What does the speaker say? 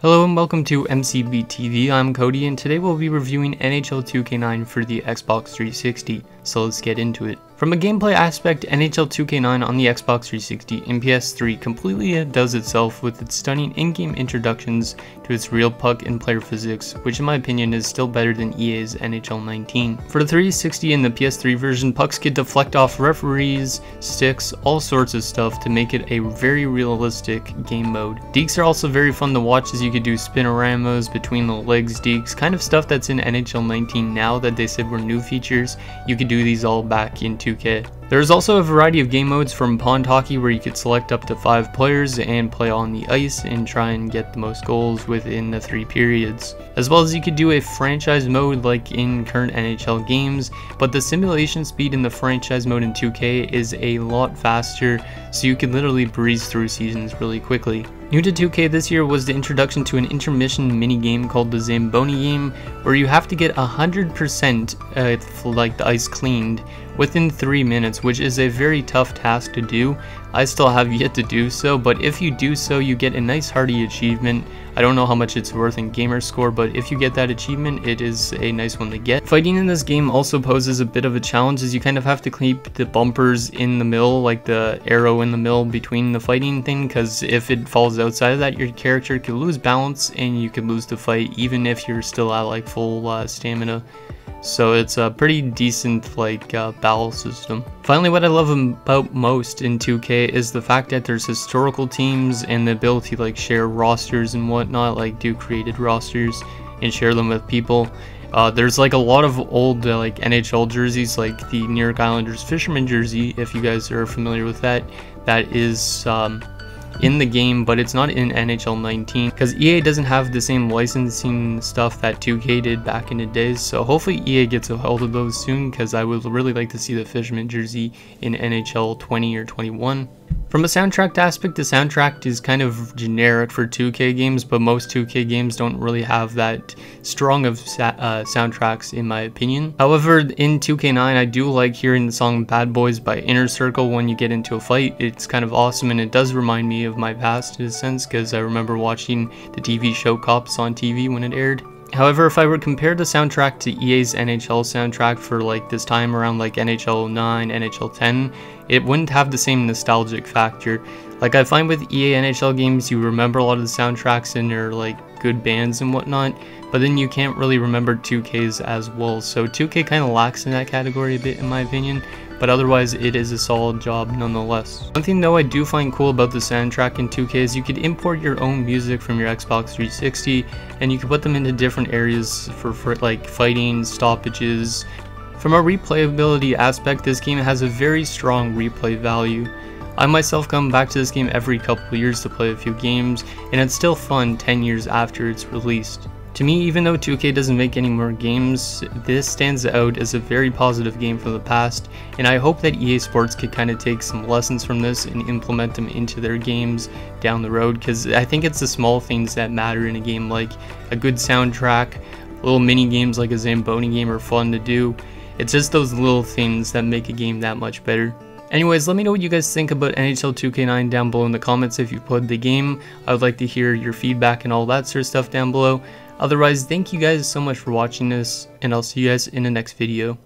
Hello and welcome to MCB TV. I'm Cody and today we'll be reviewing NHL 2K9 for the Xbox 360, so let's get into it. From a gameplay aspect, NHL 2K9 on the Xbox 360 and PS3 completely outdoes itself with its stunning in-game introductions to its real puck and player physics, which in my opinion is still better than EA's NHL 19. For the 360 and the PS3 version, pucks could deflect off referees, sticks, all sorts of stuff to make it a very realistic game mode. Dekes are also very fun to watch as you could do spinoramas between the legs dekes, kind of stuff that's in NHL 19 now that they said were new features. You could do these all back in 2K. There's also a variety of game modes from pond hockey where you could select up to 5 players and play on the ice and try and get the most goals within the 3 periods. As well as you could do a franchise mode like in current NHL games, but the simulation speed in the franchise mode in 2K is a lot faster, so you could literally breeze through seasons really quickly. New to 2K this year was the introduction to an intermission mini game called the Zamboni game, where you have to get 100% like the ice cleaned within 3 minutes, which is a very tough task to do. I still have yet to do so, but if you do so, you get a nice hearty achievement. I don't know how much it's worth in gamer score, but if you get that achievement, it is a nice one to get. Fighting in this game also poses a bit of a challenge, as you kind of have to keep the bumpers in the middle, like the arrow in the middle between the fighting thing, because if it falls outside of that, your character could lose balance and you could lose the fight even if you're still at like full stamina. So it's a pretty decent battle system. Finally, what I love about most in 2K is the fact that there's historical teams and the ability to like share rosters and whatnot, like do created rosters and share them with people. There's like a lot of old like NHL jerseys, like the New York Islanders fisherman jersey, if you guys are familiar with that. That is in the game, but it's not in NHL 19 because EA doesn't have the same licensing stuff that 2K did back in the days. So hopefully EA gets a hold of those soon, because I would really like to see the fisherman jersey in NHL 20 or 21. From a soundtrack aspect, the soundtrack is kind of generic for 2K games, but most 2K games don't really have that strong of soundtracks in my opinion. However, in 2K9 I do like hearing the song Bad Boys by Inner Circle when you get into a fight. It's kind of awesome and it does remind me of my past in a sense, because I remember watching the TV show Cops on TV when it aired. However, if I were to compare the soundtrack to EA's NHL soundtrack for like this time around like NHL 09, NHL 10, it wouldn't have the same nostalgic factor. Like I find with EA NHL games, you remember a lot of the soundtracks and they're like good bands and whatnot, but then you can't really remember 2K's as well. So 2K kind of lacks in that category a bit in my opinion, but otherwise it is a solid job nonetheless. One thing though I do find cool about the soundtrack in 2K is you could import your own music from your Xbox 360 and you can put them into different areas for like fighting, stoppages. From a replayability aspect, this game has a very strong replay value. I myself come back to this game every couple of years to play a few games, and it's still fun 10 years after it's released. To me, even though 2K doesn't make any more games, this stands out as a very positive game from the past, and I hope that EA Sports could kind of take some lessons from this and implement them into their games down the road, because I think it's the small things that matter in a game, like a good soundtrack. Little mini games like a Zamboni game are fun to do. It's just those little things that make a game that much better. Anyways, let me know what you guys think about NHL 2K9 down below in the comments if you played the game. I would like to hear your feedback and all that sort of stuff down below. Otherwise, thank you guys so much for watching this, and I'll see you guys in the next video.